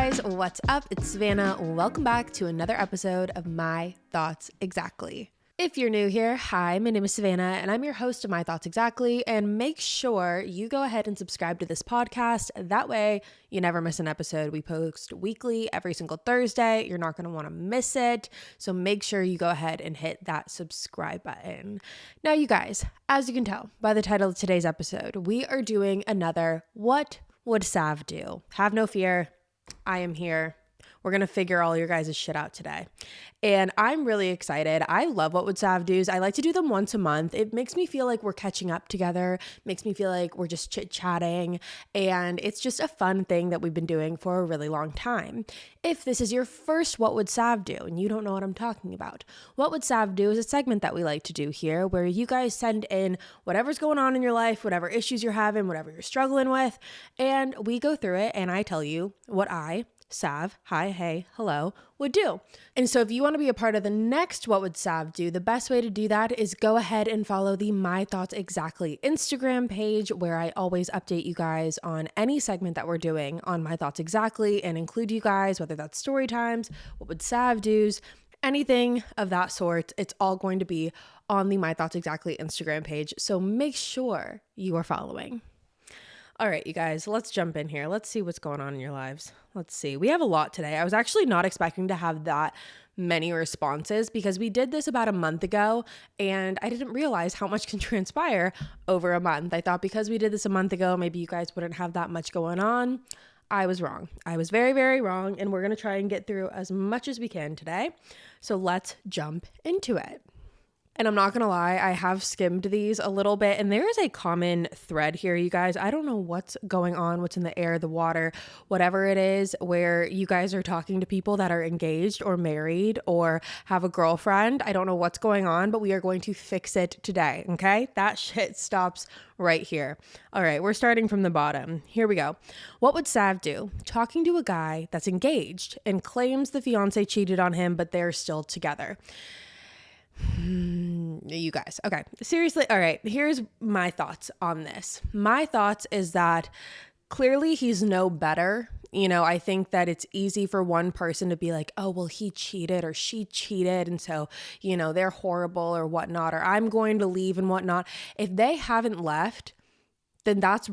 guys, what's up? It's Savannah. Welcome back to another episode of My Thoughts Exactly. If you're new here, hi, my name is Savannah and I'm your host of My Thoughts Exactly, and make sure you go ahead and subscribe to this podcast. That way you never miss an episode. We post weekly every single Thursday. You're not going to want to miss it. So make sure you go ahead and hit that subscribe button. Now, you guys, as you can tell by the title of today's episode, we are doing another What Would Sav Do? Have no fear. I am here. We're going to figure all your guys' shit out today. And I'm really excited. I love What Would Sav Do's. I like to do them once a month. It makes me feel like we're catching up together, makes me feel like we're just chit-chatting, and it's just a fun thing that we've been doing for a really long time. If this is your first What Would Sav Do and you don't know what I'm talking about, What Would Sav Do is a segment that we like to do here where you guys send in whatever's going on in your life, whatever issues you're having, whatever you're struggling with, and we go through it and I tell you what I, Sav, hi, hey, hello, would do. And so if you want to be a part of the next What Would Sav Do, the best way to do that is go ahead and follow the My Thoughts Exactly Instagram page, where I always update you guys on any segment that we're doing on My Thoughts Exactly and include you guys, whether that's story times, What Would Sav Do's, anything of that sort. It's all going to be on the My Thoughts Exactly Instagram page. So make sure you are following. All right, you guys, let's jump in here. Let's see what's going on in your lives. Let's see. We have a lot today. I was actually not expecting to have that many responses because we did this about a month ago and I didn't realize how much can transpire over a month. I thought because we did this a month ago, maybe you guys wouldn't have that much going on. I was wrong. I was very, very wrong, and we're going to try and get through as much as we can today. So let's jump into it. And I'm not going to lie, I have skimmed these a little bit, and there is a common thread here, you guys. I don't know what's going on, what's in the air, the water, whatever it is, where you guys are talking to people that are engaged or married or have a girlfriend. I don't know what's going on, but we are going to fix it today, okay? That shit stops right here. All right, we're starting from the bottom. Here we go. What would Sav do? Talking to a guy that's engaged and claims the fiance cheated on him, but they're still together. You guys. Okay. Seriously. All right. Here's my thoughts on this. My thoughts is that clearly he's no better. You know, I think that it's easy for one person to be like, oh, well, he cheated or she cheated, and so, you know, they're horrible or whatnot, or I'm going to leave and whatnot. If they haven't left, then that's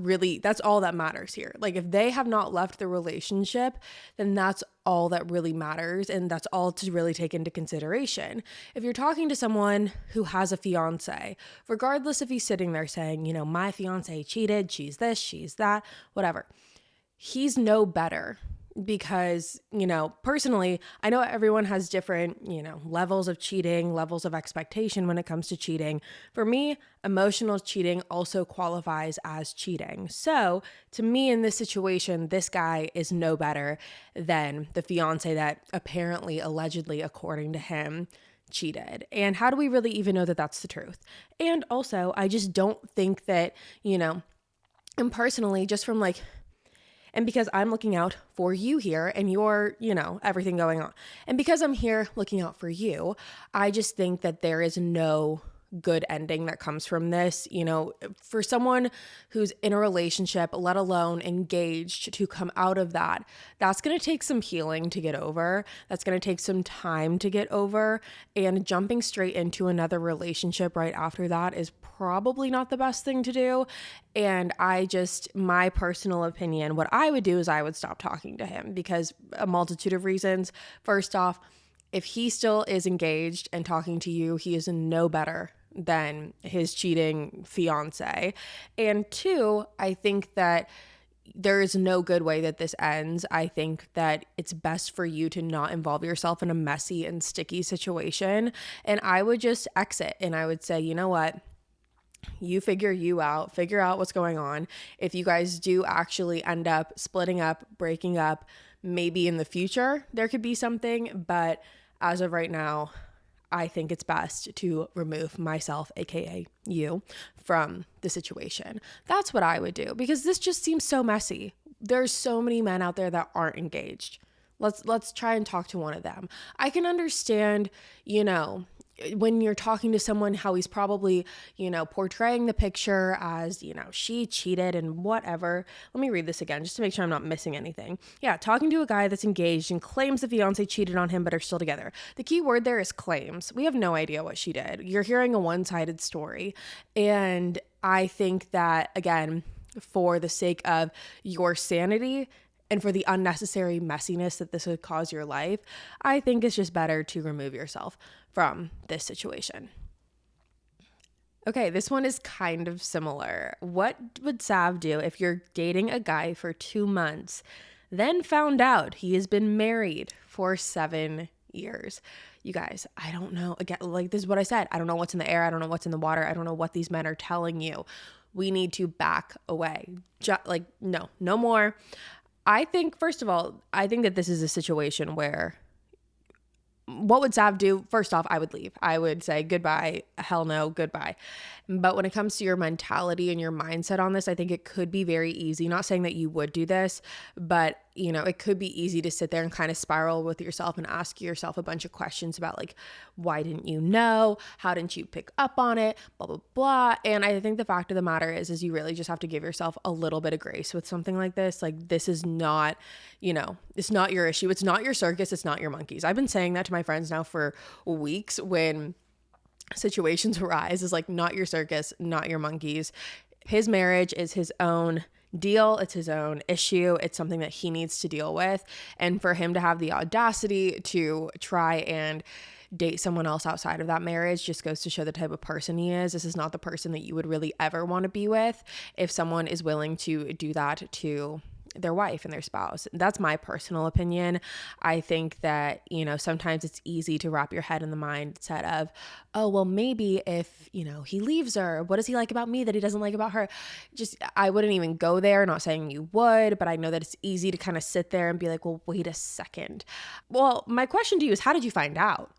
all that matters here. Like, if they have not left the relationship, then that's all that really matters, and that's all to really take into consideration. If you're talking to someone who has a fiance, regardless if he's sitting there saying, you know, my fiance cheated, she's this, she's that, whatever, he's no better. Because, you know, personally, I know everyone has different, you know, levels of cheating, levels of expectation when it comes to cheating. For me, emotional cheating also qualifies as cheating. So to me, in this situation, this guy is no better than the fiance that apparently, allegedly, according to him, cheated. And how do we really even know that that's the truth? And also, I just don't think that, you know, and personally, just from like, and because I'm looking out for you here and your, you know, everything going on. And because I'm here looking out for you, I just think that there is no good ending that comes from this. You know, for someone who's in a relationship, let alone engaged, to come out of that, that's going to take some healing to get over. That's going to take some time to get over. And jumping straight into another relationship right after that is probably not the best thing to do. And my personal opinion, what I would do is I would stop talking to him because a multitude of reasons. First off, if he still is engaged and talking to you, he is no better than his cheating fiance. And two, I think that there is no good way that this ends. I think that it's best for you to not involve yourself in a messy and sticky situation. And I would just exit and I would say, you know what? You figure out what's going on. If you guys do actually end up splitting up, breaking up, maybe in the future there could be something, but as of right now, I think it's best to remove myself, aka you, from the situation. That's what I would do, because this just seems so messy. There's so many men out there that aren't engaged. Let's try and talk to one of them. I can understand, you know, when you're talking to someone, how he's probably, portraying the picture as, she cheated and whatever. Let me read this again just to make sure I'm not missing anything. Yeah, talking to a guy that's engaged and claims the fiance cheated on him but are still together. The key word there is claims. We have no idea what she did. You're hearing a one-sided story. And I think that, again, for the sake of your sanity and for the unnecessary messiness that this would cause your life, I think it's just better to remove yourself from this situation. Okay, this one is kind of similar. What would Sav do if you're dating a guy for 2 months, then found out he has been married for 7 years? You guys, I don't know. Again, like, this is what I said. I don't know what's in the air. I don't know what's in the water. I don't know what these men are telling you. We need to back away. No more. I think, first of all, I think that this is a situation where, what would Sav do? First off, I would leave. I would say goodbye, hell no, goodbye. But when it comes to your mentality and your mindset on this, I think it could be very easy. Not saying that you would do this, but it could be easy to sit there and kind of spiral with yourself and ask yourself a bunch of questions about, like, why didn't you know? How didn't you pick up on it? Blah, blah, blah. And I think the fact of the matter is you really just have to give yourself a little bit of grace with something like this. Like, this is not, it's not your issue. It's not your circus. It's not your monkeys. I've been saying that to my friends now for weeks when situations arise, is like, not your circus, not your monkeys. His marriage is his own deal. It's his own issue. It's something that he needs to deal with. And for him to have the audacity to try and date someone else outside of that marriage just goes to show the type of person he is. This is not the person that you would really ever want to be with if someone is willing to do that to their wife and their spouse. That's my personal opinion. I think that, sometimes it's easy to wrap your head in the mindset of, oh, well, maybe if, he leaves her, what does he like about me that he doesn't like about her? I wouldn't even go there. Not saying you would, but I know that it's easy to kind of sit there and be like, well, wait a second. Well, my question to you is, how did you find out?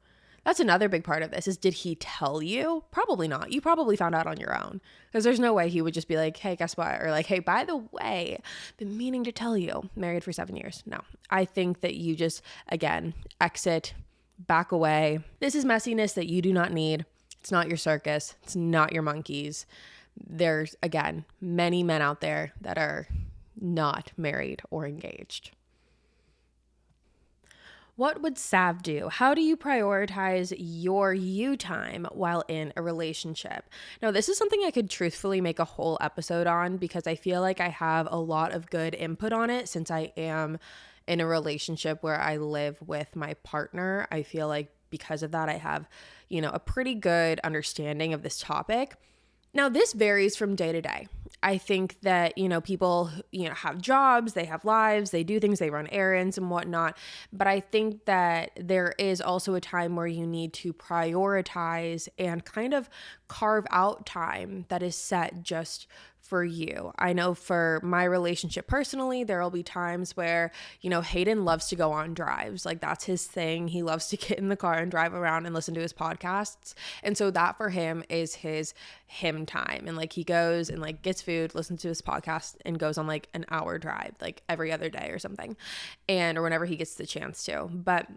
That's another big part of this, is, did he tell you? Probably not. You probably found out on your own, because there's no way he would just be like, hey, guess what? Or like, hey, by the way, been meaning to tell you, married for 7 years. No, I think that you just, again, exit, back away. This is messiness that you do not need. It's not your circus. It's not your monkeys. There's, again, many men out there that are not married or engaged. What would Sav do? How do you prioritize your you time while in a relationship? Now, this is something I could truthfully make a whole episode on, because I feel like I have a lot of good input on it since I am in a relationship where I live with my partner. I feel like because of that, I have, a pretty good understanding of this topic. Now, this varies from day to day. I think that, people, have jobs, they have lives, they do things, they run errands and whatnot. But I think that there is also a time where you need to prioritize and kind of carve out time that is set just for you. I know for my relationship personally, there will be times where, Hayden loves to go on drives. Like, that's his thing. He loves to get in the car and drive around and listen to his podcasts. And so that for him is him time. And like, he goes and like gets food, listens to his podcast, and goes on like an hour drive, like every other day or something. Or whenever he gets the chance to. But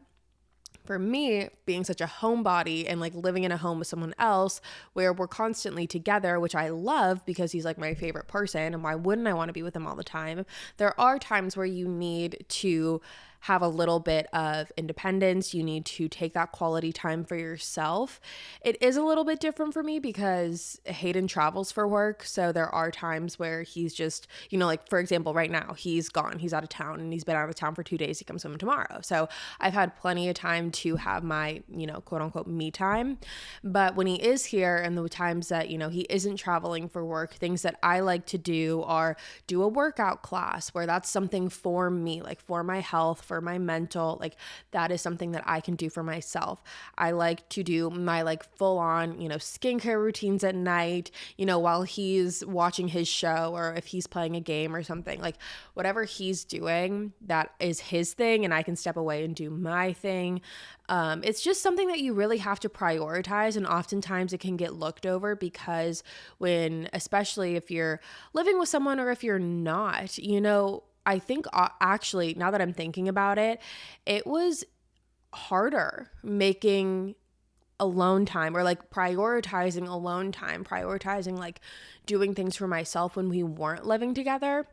for me, being such a homebody and like living in a home with someone else where we're constantly together, which I love because he's like my favorite person, and why wouldn't I want to be with him all the time? There are times where you need to have a little bit of independence. You need to take that quality time for yourself. It is a little bit different for me because Hayden travels for work. So there are times where he's just, like for example, right now he's gone, he's out of town, and he's been out of town for 2 days. He comes home tomorrow. So I've had plenty of time to have my, quote unquote me time. But when he is here and the times that, he isn't traveling for work, things that I like to do are do a workout class where that's something for me, like for my health, for my mental, like that is something that I can do for myself. I like to do my like full on, skincare routines at night, while he's watching his show, or if he's playing a game or something, like whatever he's doing, that is his thing, and I can step away and do my thing. It's just something that you really have to prioritize, and oftentimes it can get looked over because especially if you're living with someone or if you're not, I think actually, now that I'm thinking about it, it was harder making alone time, or like prioritizing alone time, prioritizing like doing things for myself when we weren't living together.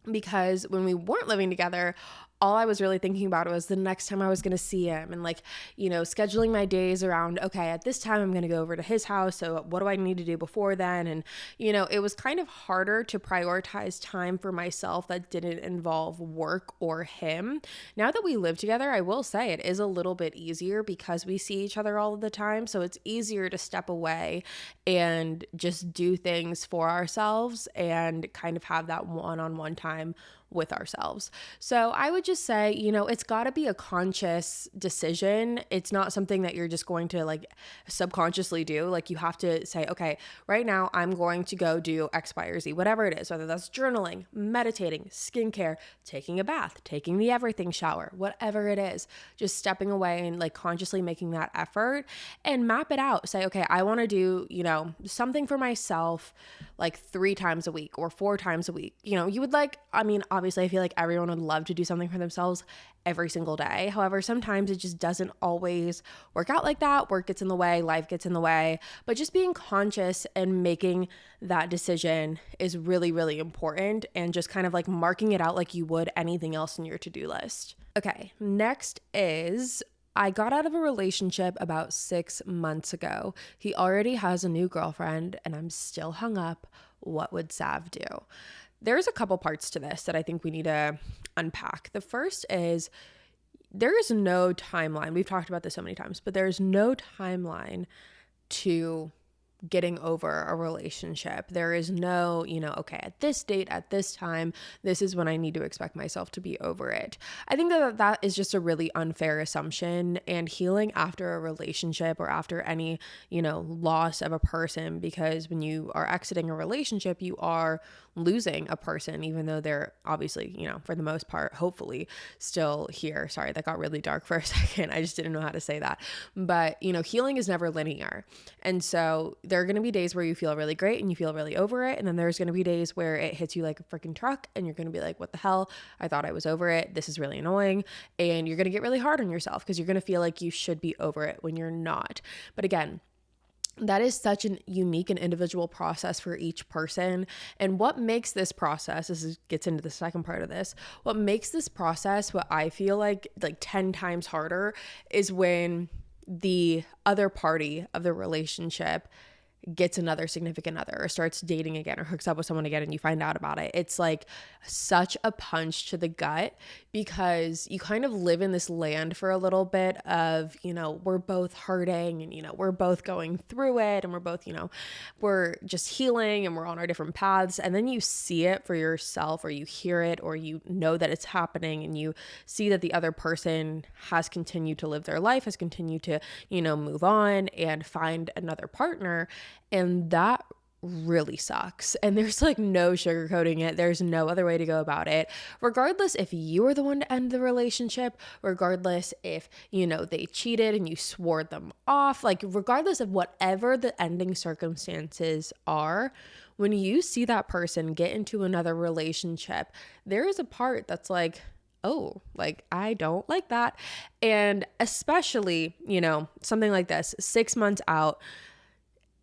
Because when we weren't living together, all I was really thinking about was the next time I was going to see him, and like, scheduling my days around, okay, at this time I'm going to go over to his house. So what do I need to do before then? And, it was kind of harder to prioritize time for myself that didn't involve work or him. Now that we live together, I will say it is a little bit easier because we see each other all of the time. So it's easier to step away and just do things for ourselves and kind of have that one-on-one time with ourselves. So I would just say, it's got to be a conscious decision. It's not something that you're just going to like subconsciously do. Like you have to say, okay, right now I'm going to go do X, Y, or Z, whatever it is, whether that's journaling, meditating, skincare, taking a bath, taking the everything shower, whatever it is, just stepping away and like consciously making that effort and map it out. Say, okay, I want to do, something for myself like 3 times a week or 4 times a week. You would obviously, I feel like everyone would love to do something for themselves every single day. However, sometimes it just doesn't always work out like that. Work gets in the way, life gets in the way. But just being conscious and making that decision is really, really important, and just kind of like marking it out like you would anything else in your to-do list. Okay, next is I got out of a relationship about 6 months ago. He already has a new girlfriend and I'm still hung up. What would Sav do? There's a couple parts to this that I think we need to unpack. The first is there is no timeline. We've talked about this so many times, but there's no timeline to getting over a relationship. There is no, okay, at this date, at this time, this is when I need to expect myself to be over it. I think that is just a really unfair assumption, and healing after a relationship or after any, loss of a person, because when you are exiting a relationship, you are losing a person, even though they're obviously, for the most part, hopefully still here. Sorry, that got really dark for a second. I just didn't know how to say that. But, healing is never linear. And so there are going to be days where you feel really great and you feel really over it. And then there's going to be days where it hits you like a freaking truck and you're going to be like, what the hell? I thought I was over it. This is really annoying. And you're going to get really hard on yourself because you're going to feel like you should be over it when you're not. But again, that is such an unique and individual process for each person. And what makes this process, gets into the second part of this, what makes this process, what I feel like 10 times harder, is when the other party of the relationship gets another significant other or starts dating again or hooks up with someone again and you find out about it. It's like such a punch to the gut, because you kind of live in this land for a little bit of, we're both hurting and, we're both going through it and we're both, we're just healing and we're on our different paths. And then you see it for yourself, or you hear it, or you know that it's happening, and you see that the other person has continued to live their life, has continued to, move on and find another partner. And that really sucks. And there's no sugarcoating it. There's no other way to go about it. Regardless if you were the one to end the relationship, regardless if, they cheated and you swore them off, regardless of whatever the ending circumstances are, when you see that person get into another relationship, there is a part that's oh, I don't like that. And especially, something like this, 6 months out,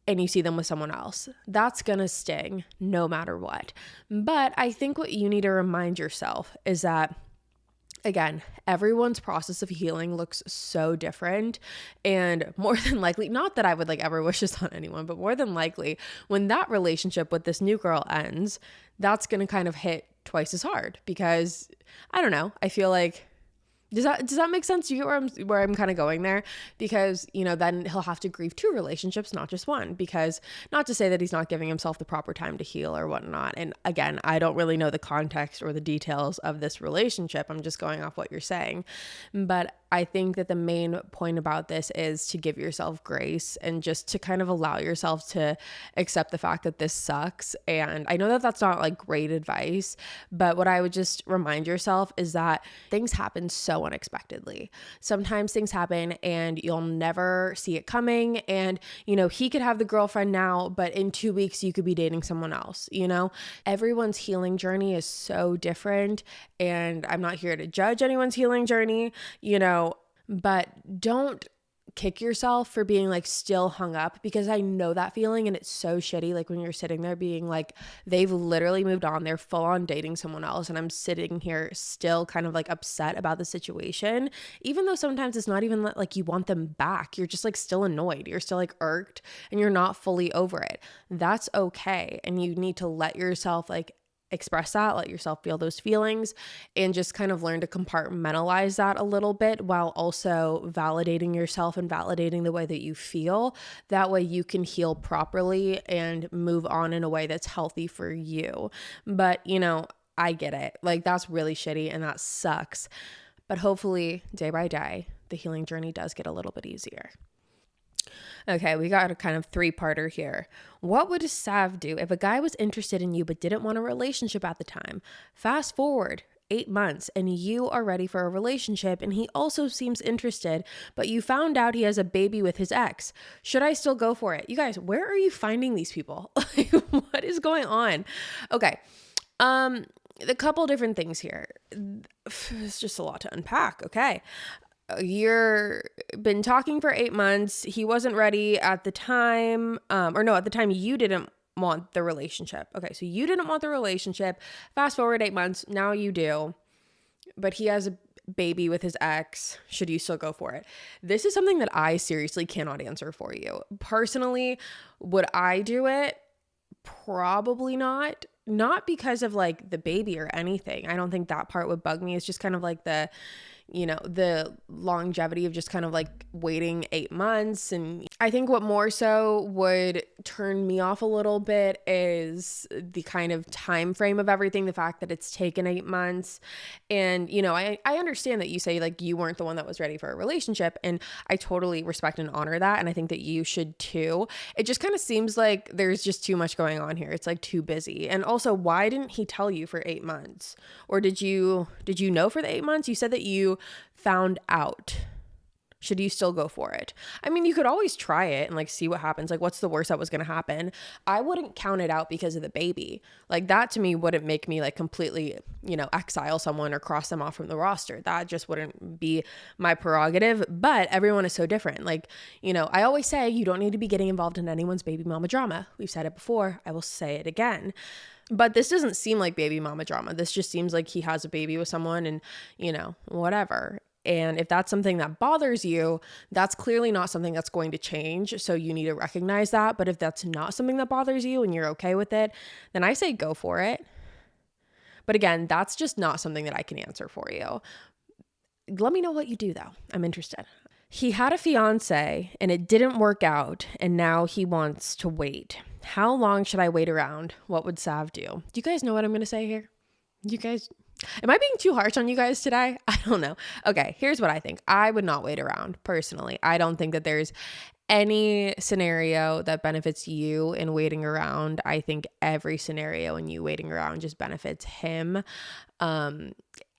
and you see them with someone else, that's gonna sting no matter what. But I think what you need to remind yourself is that, again, everyone's process of healing looks so different, and more than likely, not that I would ever wish this on anyone, but more than likely, when that relationship with this new girl ends, that's gonna kind of hit twice as hard, because I don't know, I feel like, does that make sense? Do you get where I'm kind of going there? Because, then he'll have to grieve 2 relationships, not just one, because not to say that he's not giving himself the proper time to heal or whatnot. And again, I don't really know the context or the details of this relationship. I'm just going off what you're saying. But I think that the main point about this is to give yourself grace and just to kind of allow yourself to accept the fact that this sucks. And I know that that's not great advice, but what I would just remind yourself is that things happen so unexpectedly. Sometimes things happen and you'll never see it coming. And, he could have the girlfriend now, but in 2 weeks you could be dating someone else, Everyone's healing journey is so different. And I'm not here to judge anyone's healing journey, but don't kick yourself for being like still hung up, because I know that feeling and it's so shitty. Like when you're sitting there being like, they've literally moved on, they're full on dating someone else, and I'm sitting here still kind of like upset about the situation, even though sometimes it's not even like you want them back. You're just like still annoyed, you're still like irked, and you're not fully over it. That's okay. And you need to let yourself like express that, let yourself feel those feelings, and just kind of learn to compartmentalize that a little bit while also validating yourself and validating the way that you feel. That way you can heal properly and move on in a way that's healthy for you. But, you know, I get it. Like that's really shitty and that sucks. But hopefully day by day, the healing journey does get a little bit easier. Okay, we got a kind of three-parter here. What would Sav do if a guy was interested in you but didn't want a relationship at the time? Fast forward 8 months and you are ready for a relationship and he also seems interested, but you found out he has a baby with his ex. Should I still go for it? You guys, where are you finding these people? What is going on? Okay, a couple different things here. It's just a lot to unpack. Okay. You're been talking for 8 months. He wasn't ready at the time, at the time you didn't want the relationship. Okay, so you didn't want the relationship. Fast forward 8 months, now you do, but he has a baby with his ex. Should you still go for it? This is something that I seriously cannot answer for you. Personally, would I do it? Probably not. Not because of like the baby or anything. I don't think that part would bug me. It's just kind of like the longevity of just kind of like waiting 8 months. And I think what more so would turn me off a little bit is the kind of time frame of everything, the fact that it's taken 8 months. And, you know, I understand that you say like you weren't the one that was ready for a relationship, and I totally respect and honor that. And I think that you should too. It just kind of seems like there's just too much going on here. It's like too busy. And also, why didn't he tell you for 8 months? Or did you know for the 8 months? You said that you found out. Should you still go for it? I mean, you could always try it and like see what happens. Like, what's the worst that was going to happen? I wouldn't count it out because of the baby. Like that to me wouldn't make me like completely, exile someone or cross them off from the roster. That just wouldn't be my prerogative. But everyone is so different. Like, I always say you don't need to be getting involved in anyone's baby mama drama. We've said it before. I will say it again. But this doesn't seem like baby mama drama. This just seems like he has a baby with someone and, whatever. And if that's something that bothers you, that's clearly not something that's going to change. So you need to recognize that. But if that's not something that bothers you and you're okay with it, then I say go for it. But again, that's just not something that I can answer for you. Let me know what you do though. I'm interested. He had a fiance and it didn't work out, and now he wants to wait. How long should I wait around? What would Sav do? Do you guys know what I'm going to say here? You guys, am I being too harsh on you guys today? I don't know. Okay, here's what I think. I would not wait around personally. I don't think that there's any scenario that benefits you in waiting around. I think every scenario in you waiting around just benefits him.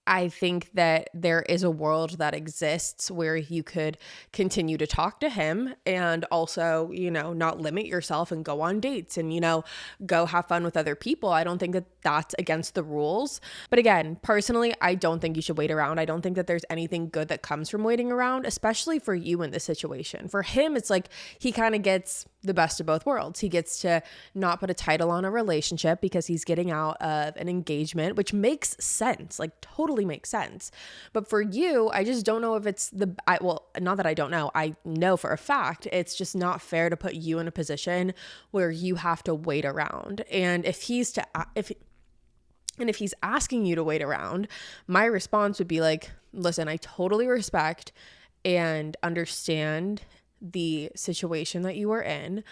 I think that there is a world that exists where you could continue to talk to him and also, not limit yourself and go on dates and, go have fun with other people. I don't think that that's against the rules. But again, personally, I don't think you should wait around. I don't think that there's anything good that comes from waiting around, especially for you in this situation. For him, it's like he kind of gets the best of both worlds. He gets to not put a title on a relationship because he's getting out of an engagement, which makes sense, like totally makes sense. But for you, I just don't know if it's not that I don't know. I know for a fact it's just not fair to put you in a position where you have to wait around. And if he's asking you to wait around, my response would be like, listen, I totally respect and understand the situation that you are in.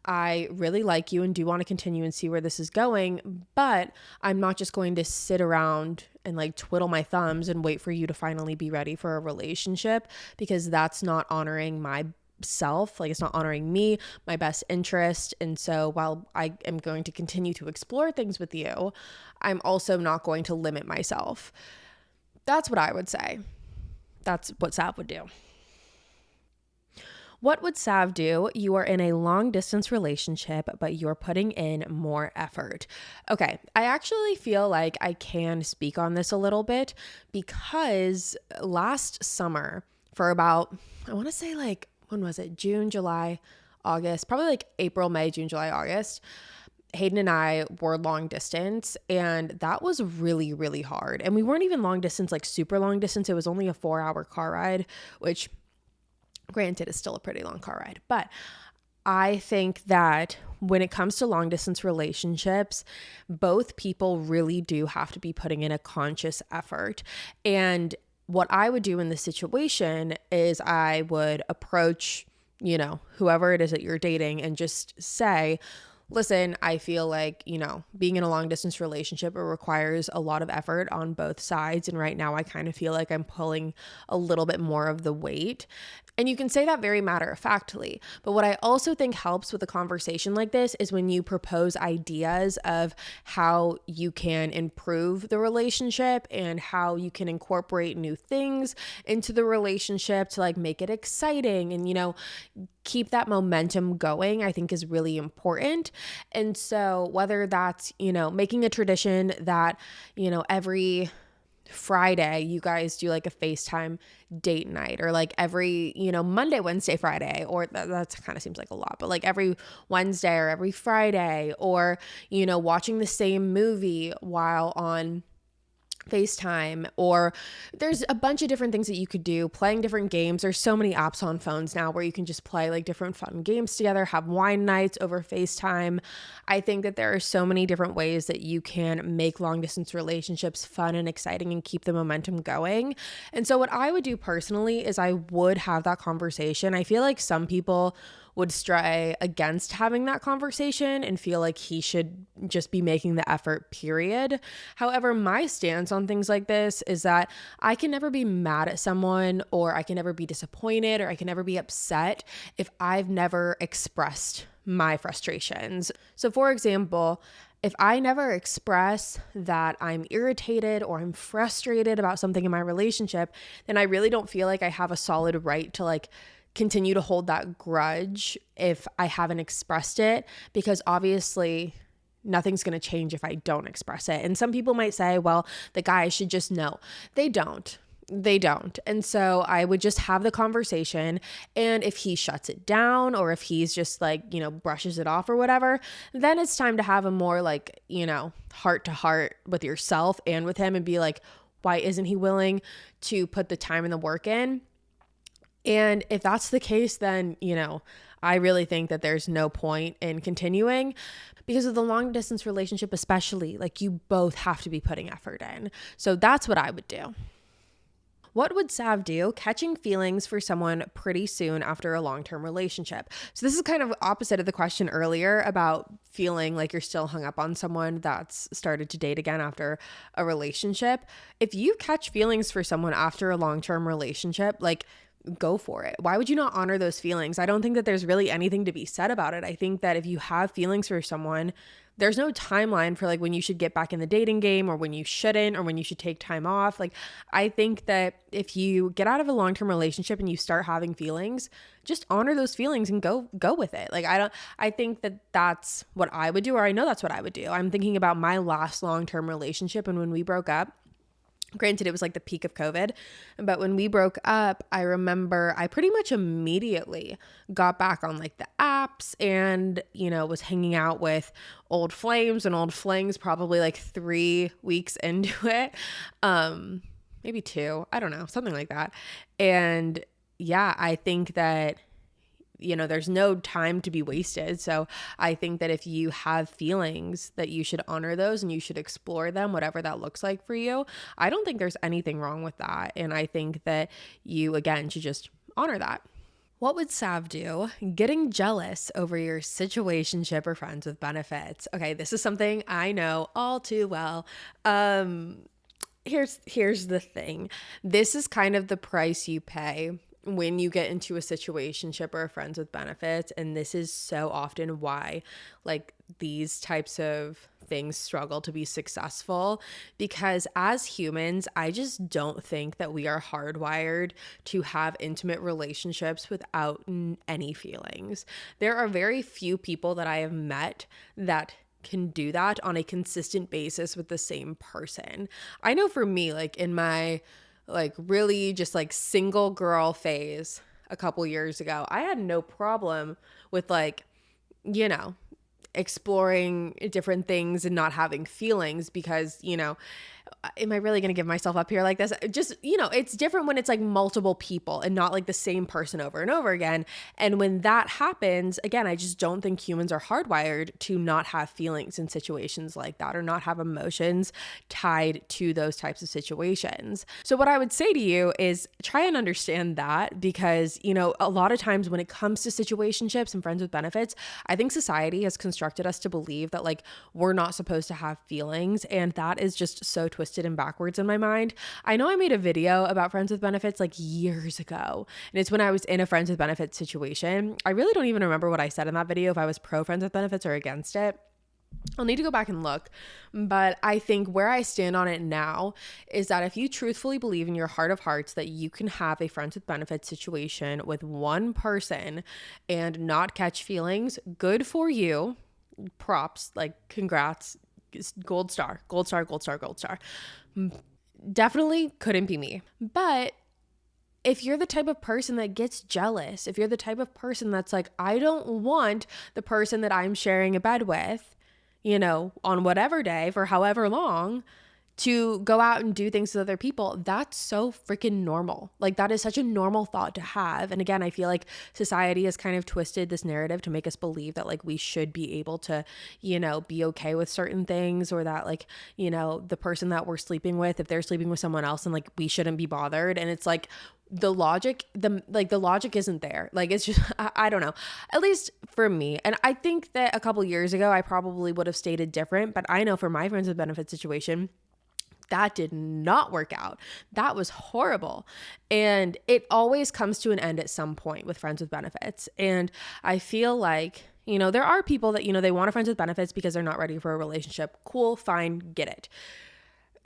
I really like you and do want to continue and see where this is going, but I'm not just going to sit around and like twiddle my thumbs and wait for you to finally be ready for a relationship, because that's not honoring myself. Like, it's not honoring me, my best interest. And so while I am going to continue to explore things with you, I'm also not going to limit myself. That's what I would say. That's what Sav would do. What would Sav do? You are in a long distance relationship, but you're putting in more effort. Okay, I actually feel like I can speak on this a little bit because last summer, for about, I want to say like when was it? June, July, August, probably like April, May, June, July, August. Hayden and I were long distance, and that was really, really hard. And we weren't even long distance, like super long distance. It was only a 4-hour car ride, which granted is still a pretty long car ride. But I think that when it comes to long distance relationships, both people really do have to be putting in a conscious effort. And what I would do in this situation is I would approach, whoever it is that you're dating and just say, listen, I feel like, being in a long distance relationship, it requires a lot of effort on both sides. And right now I kind of feel like I'm pulling a little bit more of the weight. And you can say that very matter of factly. But what I also think helps with a conversation like this is when you propose ideas of how you can improve the relationship and how you can incorporate new things into the relationship to like make it exciting and, keep that momentum going, I think is really important. And so whether that's, making a tradition that, every Friday you guys do like a FaceTime date night, or like every, Monday, Wednesday, Friday, or that kind of seems like a lot, but like every Wednesday or every Friday, or, watching the same movie while on FaceTime, or there's a bunch of different things that you could do, playing different games. There's so many apps on phones now where you can just play like different fun games together, have wine nights over FaceTime. I think that there are so many different ways that you can make long distance relationships fun and exciting and keep the momentum going. And so what I would do personally is I would have that conversation. I feel like some people would stray against having that conversation and feel like he should just be making the effort, period. However, my stance on things like this is that I can never be mad at someone, or I can never be disappointed, or I can never be upset if I've never expressed my frustrations. So for example, if I never express that I'm irritated or I'm frustrated about something in my relationship, then I really don't feel like I have a solid right to like continue to hold that grudge if I haven't expressed it, because obviously nothing's going to change if I don't express it. And some people might say, well, the guy should just know. They don't. And so I would just have the conversation, and if he shuts it down, or if he's just like, brushes it off or whatever, then it's time to have a more like, heart to heart with yourself and with him, and be like, why isn't he willing to put the time and the work in? And if that's the case, then, I really think that there's no point in continuing, because of the long distance relationship, especially, like you both have to be putting effort in. So that's what I would do. What would Sav do catching feelings for someone pretty soon after a long-term relationship? So this is kind of opposite of the question earlier about feeling like you're still hung up on someone that's started to date again after a relationship. If you catch feelings for someone after a long-term relationship, like go for it. Why would you not honor those feelings? I don't think that there's really anything to be said about it. I think that if you have feelings for someone, there's no timeline for like when you should get back in the dating game, or when you shouldn't, or when you should take time off. Like, I think that if you get out of a long-term relationship and you start having feelings, just honor those feelings and go with it. Like, I think that that's what I would do, or I know that's what I would do. I'm thinking about my last long-term relationship, and when we broke up, granted, it was like the peak of COVID, but when we broke up, I remember I pretty much immediately got back on like the apps and, was hanging out with old flames and old flings probably like 3 weeks into it. Maybe 2, I don't know, something like that. And yeah, I think that there's no time to be wasted. So I think that if you have feelings, that you should honor those and you should explore them, whatever that looks like for you. I don't think there's anything wrong with that. And I think that you, again, should just honor that. What would Sav do getting jealous over your situationship or friends with benefits? Okay, this is something I know all too well. Here's the thing. This is kind of the price you pay when you get into a situationship or a friends with benefits. And this is so often why like these types of things struggle to be successful, because as humans, I just don't think that we are hardwired to have intimate relationships without any feelings. There are very few people that I have met that can do that on a consistent basis with the same person. I know for me, like in my like really just like single girl phase, a couple years ago, I had no problem with like, you know, exploring different things and not having feelings because, am I really going to give myself up here like this? Just, it's different when it's like multiple people and not like the same person over and over again. And when that happens, again, I just don't think humans are hardwired to not have feelings in situations like that or not have emotions tied to those types of situations. So what I would say to you is try and understand that because, a lot of times when it comes to situationships and friends with benefits, I think society has constructed us to believe that like we're not supposed to have feelings. And that is just so twisted and backwards in my mind. I know I made a video about friends with benefits like years ago, and it's when I was in a friends with benefits situation. I really don't even remember what I said in that video, if I was pro friends with benefits or against it. I'll need to go back and look, but I think where I stand on it now is that if you truthfully believe in your heart of hearts that you can have a friends with benefits situation with one person and not catch feelings, good for you. Props, like congrats. Gold star. Definitely couldn't be me. But if you're the type of person that gets jealous, if you're the type of person that's like, I don't want the person that I'm sharing a bed with, on whatever day for however long, to go out and do things with other people, that's so freaking normal. Like that is such a normal thought to have. And again, I feel like society has kind of twisted this narrative to make us believe that like we should be able to, be okay with certain things, or that like, the person that we're sleeping with, if they're sleeping with someone else, and like we shouldn't be bothered. And it's like the logic isn't there. Like it's just, I don't know, at least for me. And I think that a couple years ago, I probably would have stated different, but I know for my friends with benefits situation, that did not work out. That was horrible. And it always comes to an end at some point with friends with benefits. And I feel like, there are people that, they want a friends with benefits because they're not ready for a relationship. Cool, fine, get it.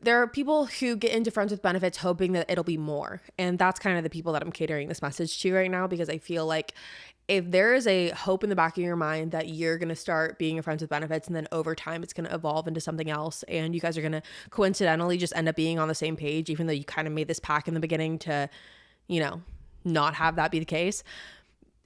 There are people who get into friends with benefits hoping that it'll be more. And that's kind of the people that I'm catering this message to right now, because I feel like if there is a hope in the back of your mind that you're going to start being a friends with benefits and then over time it's going to evolve into something else and you guys are going to coincidentally just end up being on the same page, even though you kind of made this pact in the beginning to, not have that be the case,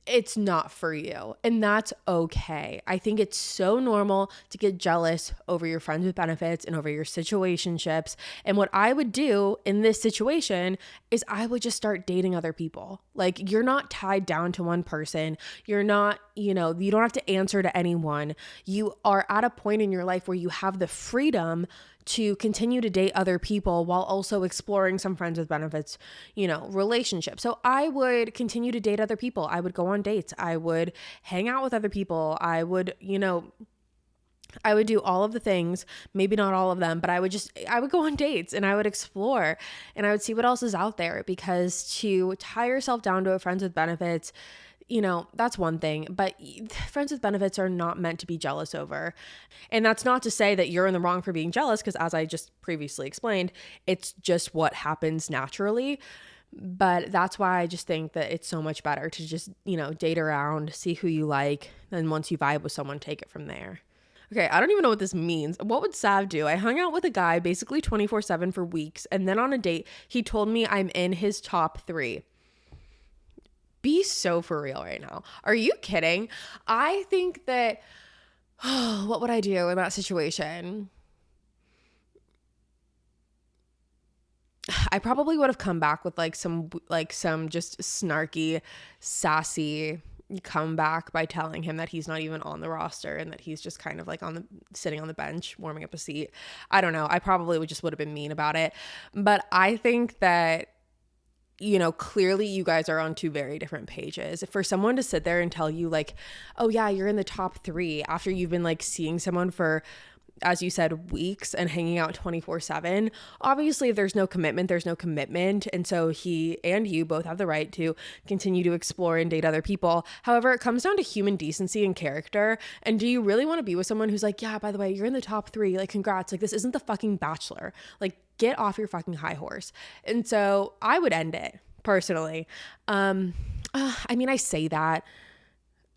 it's not for you. And that's okay. I think it's so normal to get jealous over your friends with benefits and over your situationships. And what I would do in this situation is I would just start dating other people. Like you're not tied down to one person. You're not, you don't have to answer to anyone. You are at a point in your life where you have the freedom to continue to date other people while also exploring some friends with benefits, relationships. So I would continue to date other people. I would go on dates. I would hang out with other people. I would do all of the things, maybe not all of them, but I would go on dates and I would explore and I would see what else is out there, because to tie yourself down to a friends with benefits, that's one thing, but friends with benefits are not meant to be jealous over. And that's not to say that you're in the wrong for being jealous, because as I just previously explained, it's just what happens naturally. But that's why I just think that it's so much better to just, date around, see who you like. And once you vibe with someone, take it from there. Okay, I don't even know what this means. What would Sav do? I hung out with a guy basically 24/7 for weeks. And then on a date, he told me I'm in his top 3. Be so for real right now. Are you kidding? I think that, what would I do in that situation? I probably would have come back with some just snarky, sassy comeback by telling him that he's not even on the roster and that he's just kind of like sitting on the bench, warming up a seat. I don't know. I probably would have been mean about it. But I think that, clearly you guys are on 2 very different pages. For someone to sit there and tell you like, oh yeah, you're in the top 3 after you've been like seeing someone for, as you said, weeks and hanging out 24/7, obviously if there's no commitment, there's no commitment. And so he and you both have the right to continue to explore and date other people. However, it comes down to human decency and character. And do you really want to be with someone who's like, yeah, by the way, you're in the top 3, like congrats, like this isn't the fucking Bachelor, like get off your fucking high horse. And so I would end it personally. I say that.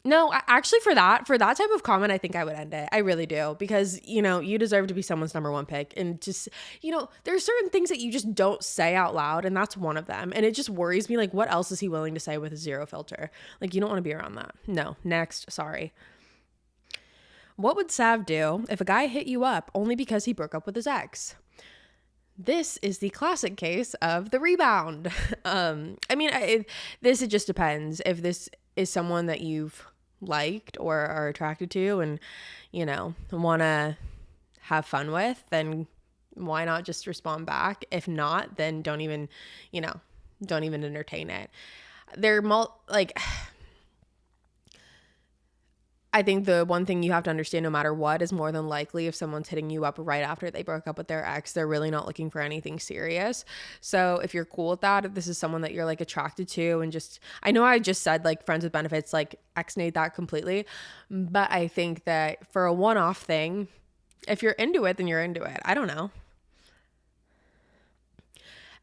No, actually for that type of comment, I think I would end it. I really do, because, you deserve to be someone's number one pick. And just, there's certain things that you just don't say out loud, and that's one of them. And it just worries me. Like, what else is he willing to say with zero filter? Like, you don't want to be around that. No, next, sorry. What would Sav do if a guy hit you up only because he broke up with his ex? This is the classic case of the rebound. It just depends. If this is someone that you've liked or are attracted to and, want to have fun with, then why not just respond back? If not, then don't even entertain it. I think the one thing you have to understand, no matter what, is more than likely if someone's hitting you up right after they broke up with their ex, they're really not looking for anything serious. So if you're cool with that, if this is someone that you're like attracted to, and I know I just said like friends with benefits, like ex-nate that completely, but I think that for a one-off thing, if you're into it, then you're into it. I don't know.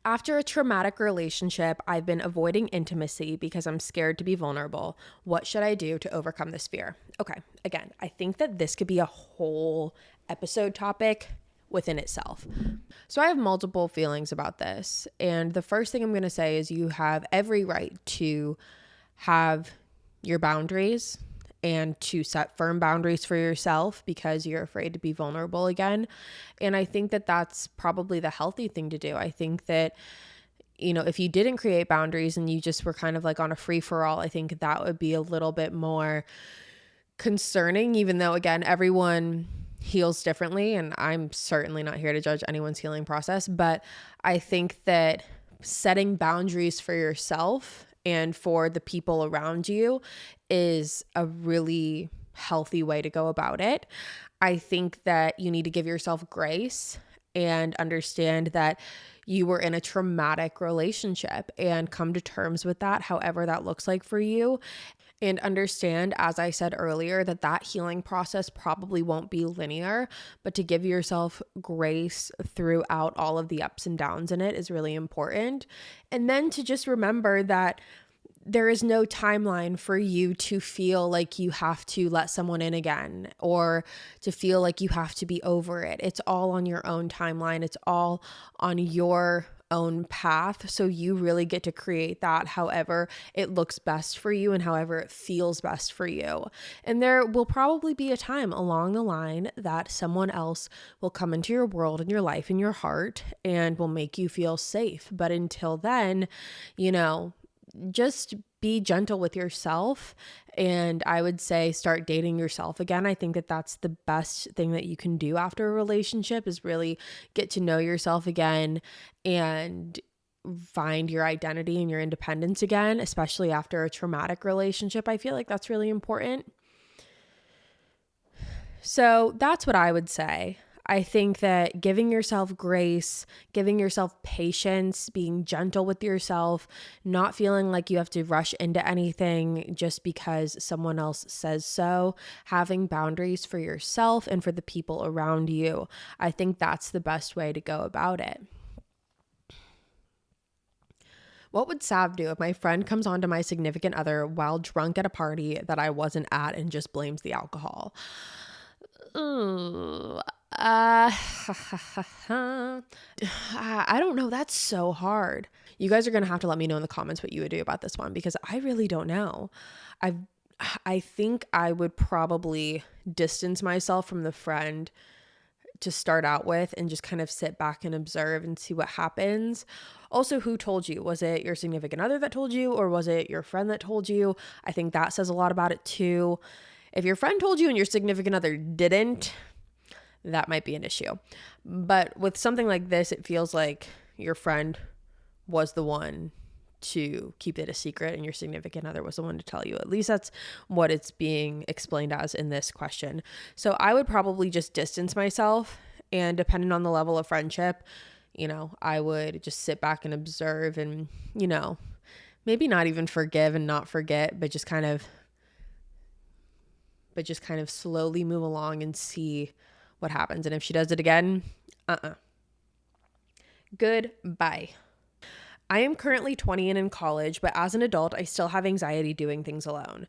After a traumatic relationship, I've been avoiding intimacy because I'm scared to be vulnerable. What should I do to overcome this fear? Okay, again, I think that this could be a whole episode topic within itself. So I have multiple feelings about this. And the first thing I'm going to say is you have every right to have your boundaries and to set firm boundaries for yourself because you're afraid to be vulnerable again. And I think that that's probably the healthy thing to do. I think that, if you didn't create boundaries and you just were kind of like on a free for all, I think that would be a little bit more concerning, even though, again, everyone heals differently. And I'm certainly not here to judge anyone's healing process. But I think that setting boundaries for yourself and for the people around you is a really healthy way to go about it. I think that you need to give yourself grace and understand that you were in a traumatic relationship and come to terms with that, however that looks like for you. And understand, as I said earlier, that healing process probably won't be linear, but to give yourself grace throughout all of the ups and downs in it is really important. And then to just remember that there is no timeline for you to feel like you have to let someone in again or to feel like you have to be over it. It's all on your own timeline. It's all on your own path. So you really get to create that however it looks best for you and however it feels best for you. And there will probably be a time along the line that someone else will come into your world and your life and your heart and will make you feel safe. But until then, just be gentle with yourself. And I would say start dating yourself again. I think that that's the best thing that you can do after a relationship is really get to know yourself again and find your identity and your independence again, especially after a traumatic relationship. I feel like that's really important. So that's what I would say. I think that giving yourself grace, giving yourself patience, being gentle with yourself, not feeling like you have to rush into anything just because someone else says so, having boundaries for yourself and for the people around you. I think that's the best way to go about it. What would Sav do if my friend comes on to my significant other while drunk at a party that I wasn't at and just blames the alcohol? I don't know. That's so hard. You guys are going to have to let me know in the comments what you would do about this one because I really don't know. I think I would probably distance myself from the friend to start out with and just kind of sit back and observe and see what happens. Also, who told you? Was it your significant other that told you or was it your friend that told you? I think that says a lot about it too. If your friend told you and your significant other didn't, that might be an issue. But with something like this, it feels like your friend was the one to keep it a secret and your significant other was the one to tell you. At least that's what it's being explained as in this question. So I would probably just distance myself, and depending on the level of friendship, I would just sit back and observe and, maybe not even forgive and not forget, but just kind of slowly move along and see what happens. And if she does it again, goodbye. I am currently 20 and in college, but as an adult, I still have anxiety doing things alone.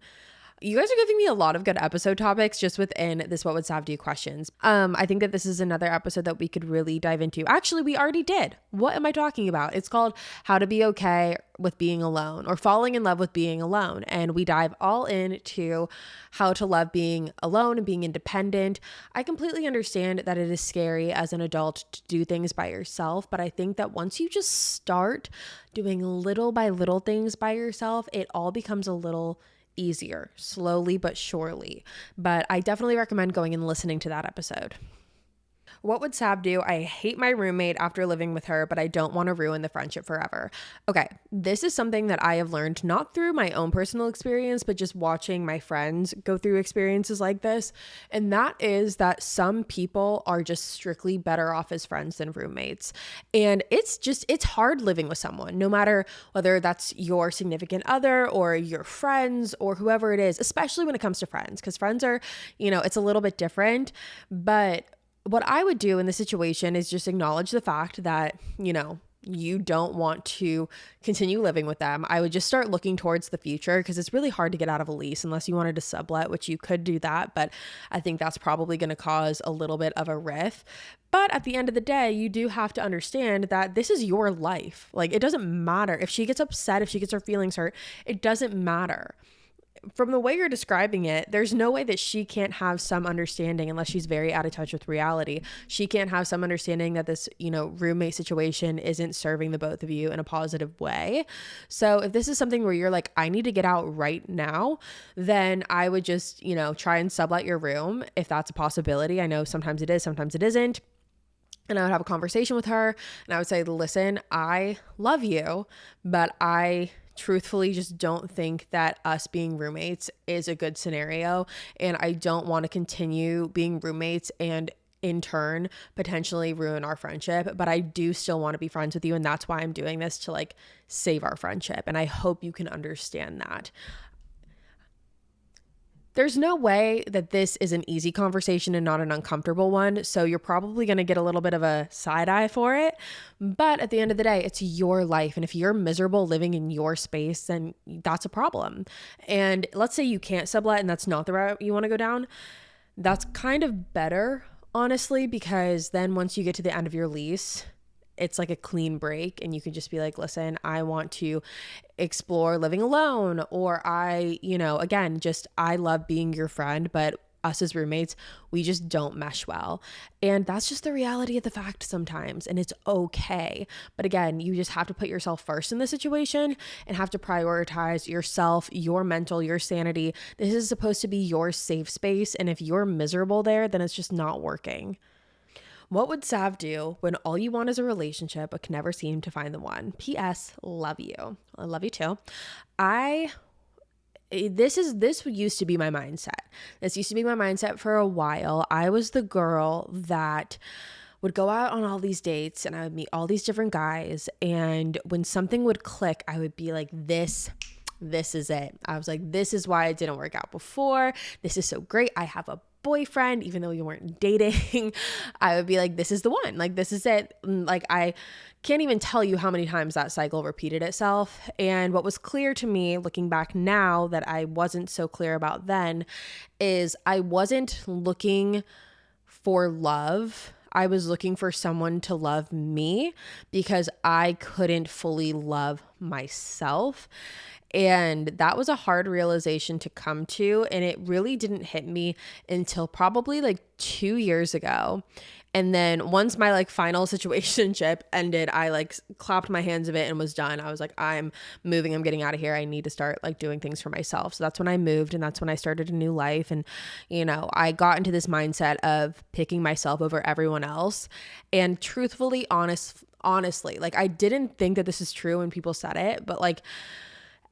You guys are giving me a lot of good episode topics just within this What Would Sav Do questions. I think that this is another episode that we could really dive into. Actually, we already did. What am I talking about? It's called How to Be Okay with Being Alone, or Falling in Love with Being Alone. And we dive all into how to love being alone and being independent. I completely understand that it is scary as an adult to do things by yourself, but I think that once you just start doing little by little things by yourself, it all becomes a little easier, slowly but surely. But I definitely recommend going and listening to that episode. What would Sav do? I hate my roommate after living with her, but I don't want to ruin the friendship forever. Okay, this is something that I have learned not through my own personal experience, but just watching my friends go through experiences like this. And that is that some people are just strictly better off as friends than roommates. And it's hard living with someone, no matter whether that's your significant other or your friends or whoever it is, especially when it comes to friends, because friends are, it's a little bit different. But what I would do in this situation is just acknowledge the fact that, you don't want to continue living with them. I would just start looking towards the future, because it's really hard to get out of a lease unless you wanted to sublet, which you could do that. But I think that's probably going to cause a little bit of a rift. But at the end of the day, you do have to understand that this is your life. Like, it doesn't matter if she gets upset, if she gets her feelings hurt, it doesn't matter. From the way you're describing it, there's no way that she can't have some understanding, unless she's very out of touch with reality. She can't have some understanding that this, roommate situation isn't serving the both of you in a positive way. So if this is something where you're like, I need to get out right now, then I would just, try and sublet your room if that's a possibility. I know sometimes it is, sometimes it isn't. And I would have a conversation with her and I would say, listen, I love you, but I truthfully just don't think that us being roommates is a good scenario. And I don't want to continue being roommates and in turn potentially ruin our friendship, but I do still want to be friends with you. And that's why I'm doing this, to save our friendship. And I hope you can understand that. There's no way that this is an easy conversation and not an uncomfortable one. So you're probably going to get a little bit of a side eye for it. But at the end of the day, it's your life. And if you're miserable living in your space, then that's a problem. And let's say you can't sublet and that's not the route you want to go down. That's kind of better, honestly, because then once you get to the end of your lease, it's like a clean break and you can just be like, listen, I want to explore living alone, or I love being your friend, but us as roommates, we just don't mesh well. And that's just the reality of the fact sometimes, and it's okay. But again, you just have to put yourself first in the situation and have to prioritize yourself, your mental, your sanity. This is supposed to be your safe space. And if you're miserable there, then it's just not working. What would Sav do when all you want is a relationship but can never seem to find the one? P.S. Love you. I love you too. This used to be my mindset. This used to be my mindset for a while. I was the girl that would go out on all these dates and I would meet all these different guys. And when something would click, I would be like, this is it. I was like, this is why it didn't work out before. This is so great. I have a boyfriend, even though you weren't dating. I would be like, this is the one. Like, this is it. I can't even tell you how many times that cycle repeated itself. And what was clear to me looking back now that I wasn't so clear about then is I wasn't looking for love. I was looking for someone to love me because I couldn't fully love myself. And that was a hard realization to come to. And it really didn't hit me until probably 2 years ago. And then once my final situationship ended, I clapped my hands of it and was done. I was like, I'm moving. I'm getting out of here. I need to start doing things for myself. So that's when I moved, and that's when I started a new life. And, I got into this mindset of picking myself over everyone else. And truthfully, honestly, I didn't think that this is true when people said it, but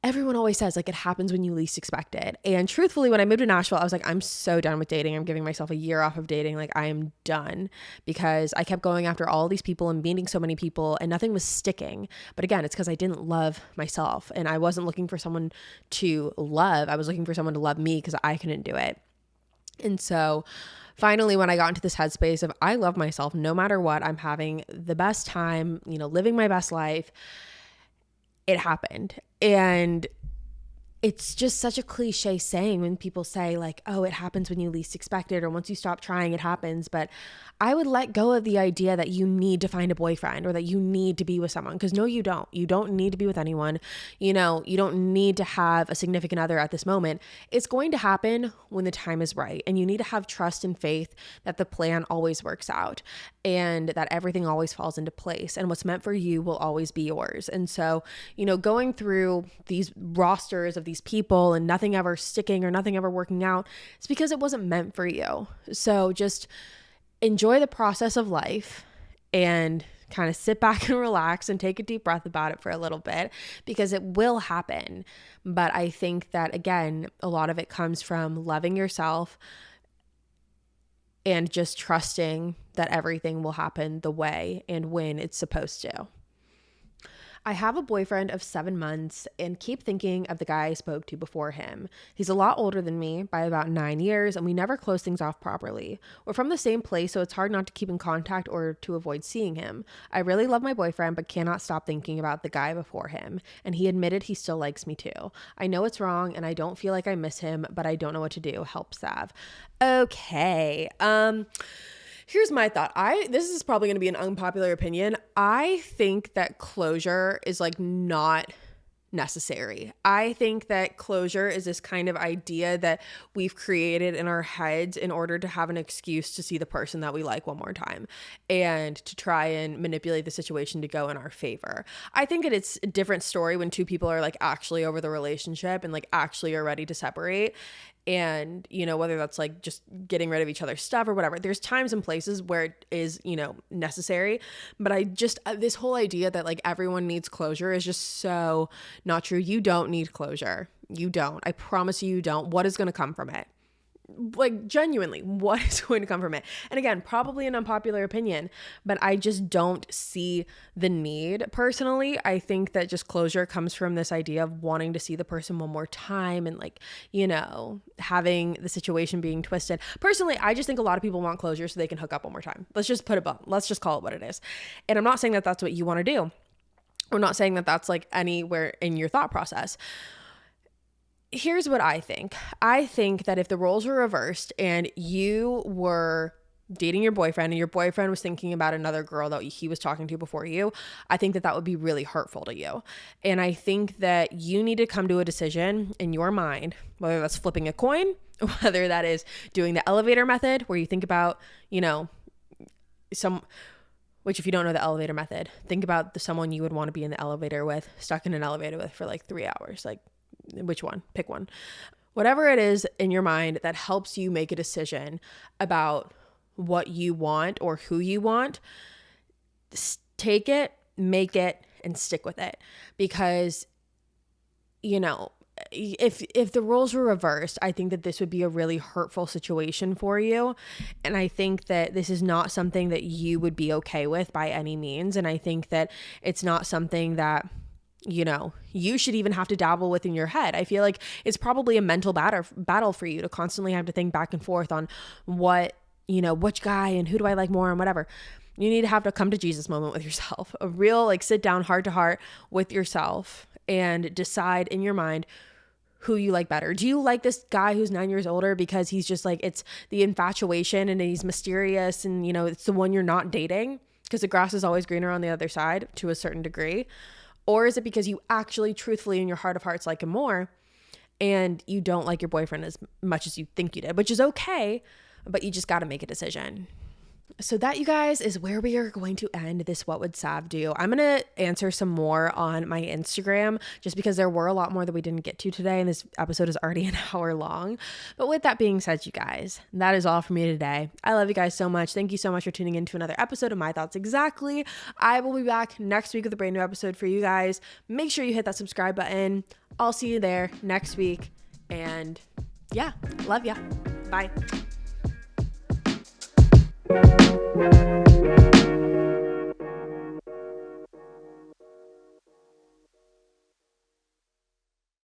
everyone always says it happens when you least expect it. And truthfully, when I moved to Nashville, I was like, I'm so done with dating. I'm giving myself a year off of dating. I am done, because I kept going after all these people and meeting so many people and nothing was sticking. But again, it's because I didn't love myself and I wasn't looking for someone to love. I was looking for someone to love me because I couldn't do it. And so finally, when I got into this headspace of I love myself no matter what, I'm having the best time, living my best life, it happened. And it's just such a cliche saying when people say like, oh, it happens when you least expect it, or once you stop trying, it happens. But I would let go of the idea that you need to find a boyfriend or that you need to be with someone, because no, you don't. You don't need to be with anyone. You don't need to have a significant other at this moment. It's going to happen when the time is right. And you need to have trust and faith that the plan always works out and that everything always falls into place. And what's meant for you will always be yours. And so, going through these rosters of these people and nothing ever sticking or nothing ever working out, it's because it wasn't meant for you. So just enjoy the process of life and kind of sit back and relax and take a deep breath about it for a little bit, because it will happen. But I think that, again, a lot of it comes from loving yourself and just trusting that everything will happen the way and when it's supposed to. I have a boyfriend of 7 months and keep thinking of the guy I spoke to before him. He's a lot older than me by about 9 years, and we never close things off properly. We're from the same place, so it's hard not to keep in contact or to avoid seeing him. I really love my boyfriend, but cannot stop thinking about the guy before him, and he admitted he still likes me too. I know it's wrong, and I don't feel like I miss him, but I don't know what to do. Help, Sav. Okay. Here's my thought. This is probably going to be an unpopular opinion. I think that closure is like not necessary. I think that closure is this kind of idea that we've created in our heads in order to have an excuse to see the person that we like one more time and to try and manipulate the situation to go in our favor. I think it's a different story when two people are like actually over the relationship and like actually are ready to separate. And, whether that's like just getting rid of each other's stuff or whatever, there's times and places where it is, necessary. But this whole idea that like everyone needs closure is just so not true. You don't need closure. You don't. I promise you don't. What is going to come from it? Like, genuinely, what is going to come from it? And again, probably an unpopular opinion, but I just don't see the need personally. I think that just closure comes from this idea of wanting to see the person one more time and like, having the situation being twisted. Personally, I just think a lot of people want closure so they can hook up one more time. Let's just let's just call it what it is. And I'm not saying that that's what you want to do. I'm not saying that that's like anywhere in your thought process. Here's what I think. I think that if the roles were reversed and you were dating your boyfriend and your boyfriend was thinking about another girl that he was talking to before you, I think that that would be really hurtful to you. And I think that you need to come to a decision in your mind, whether that's flipping a coin, whether that is doing the elevator method where you think about, which if you don't know the elevator method, think about someone you would want to be in the elevator with, stuck in an elevator with for like 3 hours. Like, which one? Pick one. Whatever it is in your mind that helps you make a decision about what you want or who you want, take it, make it, and stick with it. Because, if the roles were reversed, I think that this would be a really hurtful situation for you. And I think that this is not something that you would be okay with by any means. And I think that it's not something that you should even have to dabble with in your head. I feel like it's probably a mental battle for you to constantly have to think back and forth on which guy and who do I like more and whatever. You need to have to come to Jesus moment with yourself, a real like sit down heart to heart with yourself and decide in your mind who you like better. Do you like this guy who's 9 years older because he's just like, it's the infatuation and he's mysterious and, it's the one you're not dating because the grass is always greener on the other side to a certain degree? Or is it because you actually truthfully in your heart of hearts like him more and you don't like your boyfriend as much as you think you did, which is okay, but you just got to make a decision. So that, you guys, is where we are going to end this What Would Sav Do? I'm going to answer some more on my Instagram just because there were a lot more that we didn't get to today and this episode is already an hour long. But with that being said, you guys, that is all for me today. I love you guys so much. Thank you so much for tuning in to another episode of My Thoughts Exactly. I will be back next week with a brand new episode for you guys. Make sure you hit that subscribe button. I'll see you there next week. And yeah, love ya. Bye.